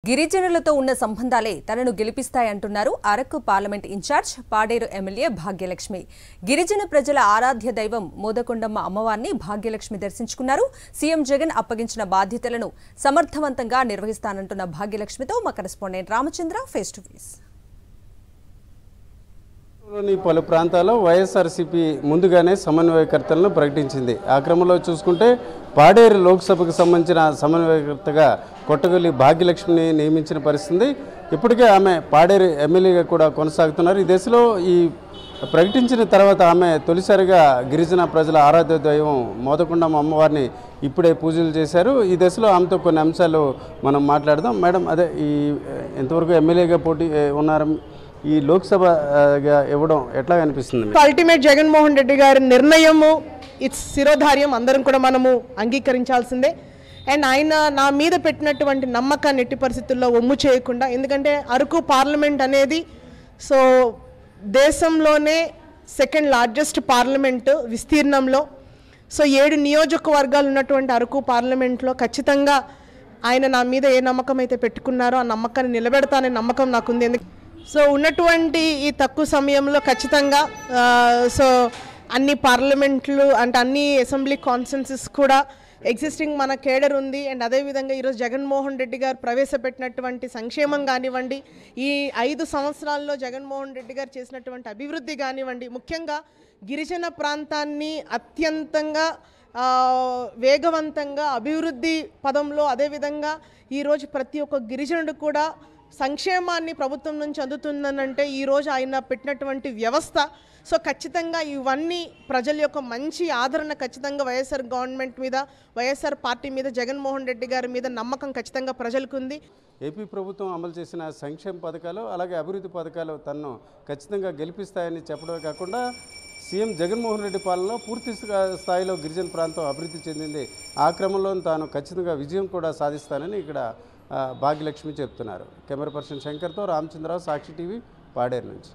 గిరిజనులతో ఉన్న సంబంధాలే తనను గెలిపిస్తాయంటున్నారు Araku parliament in charge Paderu MLA Bhagyalakshmi. గిరిజన ప్రజల ఆరాధ్య దైవం మోదకొండమ్మ అమ్మవారిని భాగ్యలక్ష్మి దర్శించుకున్నారు. సీఎం జగన్ అప్పగించిన బాధ్యతలను సమర్థవంతంగా నిర్వహిస్తానంటున్న భాగ్యలక్ష్మితో మా correspondent Ramachandra face to face. పలు ప్రాంతాల్లో వైఎస్ఆర్సీపీ ముందుగానే సమన్వయకర్తలను ప్రకటించింది. ఆ క్రమంలో చూసుకుంటే పాడేరు లోక్సభకు సంబంధించిన సమన్వయకర్తగా కొట్టగొల్లి భాగ్యలక్ష్మిని నియమించిన పరిస్థితి. ఇప్పటికే ఆమె పాడేరు ఎమ్మెల్యేగా కూడా కొనసాగుతున్నారు. ఈ దశలో ఈ ప్రకటించిన తర్వాత ఆమె తొలిసారిగా గిరిజన ప్రజల ఆరాధ్య దైవం మోదకొండమ్మ అమ్మవారిని ఇప్పుడే పూజలు చేశారు. ఈ దశలో ఆమెతో కొన్ని అంశాలు మనం మాట్లాడదాం. మేడం, అదే ఈ ఎంతవరకు ఎమ్మెల్యేగా పోటీ ఉన్నారు, ఈ లోక్సభగా ఇవ్వడం ఎట్లా అనిపిస్తుంది? అల్టిమేట్ జగన్మోహన్ రెడ్డి గారి నిర్ణయము ఇట్స్ శిరోధార్యం, అందరం కూడా మనము అంగీకరించాల్సిందే. అండ్ ఆయన నా మీద పెట్టినటువంటి నమ్మకాన్ని ఎట్టి పరిస్థితుల్లో ఒమ్ము చేయకుండా, ఎందుకంటే అరకు పార్లమెంట్ అనేది దేశంలోనే సెకండ్ లార్జెస్ట్ పార్లమెంటు విస్తీర్ణంలో. 7 నియోజకవర్గాలు ఉన్నటువంటి అరకు పార్లమెంట్లో ఖచ్చితంగా ఆయన నా మీద ఏ నమ్మకం అయితే పెట్టుకున్నారో ఆ నమ్మకాన్ని నిలబెడతాననే నమ్మకం నాకుంది. ఉన్నటువంటి ఈ తక్కువ సమయంలో ఖచ్చితంగా అన్ని పార్లమెంట్లు అంటే అన్ని అసెంబ్లీ కాన్స్టిట్యున్సీస్ కూడా ఎగ్జిస్టింగ్ మన కేడర్ ఉంది. అండ్ అదేవిధంగా ఈరోజు జగన్మోహన్ రెడ్డి గారు ప్రవేశపెట్టినటువంటి సంక్షేమం కానివ్వండి, ఈ 5 సంవత్సరాల్లో జగన్మోహన్ రెడ్డి గారు చేసినటువంటి అభివృద్ధి కానివ్వండి, ముఖ్యంగా గిరిజన ప్రాంతాన్ని అత్యంతంగా వేగవంతంగా అభివృద్ధి పదంలో, అదేవిధంగా ఈరోజు ప్రతి ఒక్క గిరిజనుడు కూడా సంక్షేమాన్ని ప్రభుత్వం నుంచి అందుతుందనంటే ఈరోజు ఆయన పెట్టినటువంటి వ్యవస్థ. ఖచ్చితంగా ఇవన్నీ ప్రజల యొక్క మంచి ఆదరణ ఖచ్చితంగా వైఎస్ఆర్ గవర్నమెంట్ మీద, వైఎస్ఆర్ పార్టీ మీద, జగన్మోహన్ రెడ్డి గారి మీద నమ్మకం ఖచ్చితంగా ప్రజలకు ఉంది. ఏపీ ప్రభుత్వం అమలు చేసిన సంక్షేమ పథకాలు అలాగే అభివృద్ధి పథకాలు తనను ఖచ్చితంగా గెలిపిస్తాయని చెప్పడమే కాకుండా సీఎం జగన్మోహన్ రెడ్డి పాలనలో పూర్తి స్థాయిలో గిరిజన ప్రాంతం అభివృద్ధి చెందింది. ఆ క్రమంలో తాను ఖచ్చితంగా విజయం కూడా సాధిస్తానని ఇక్కడ భాగ్యలక్ష్మి చెప్తున్నారు. కెమెరా పర్సన్ శంకర్తో రామచంద్రరావు, సాక్షి టీవీ, పాడేరు నుంచి.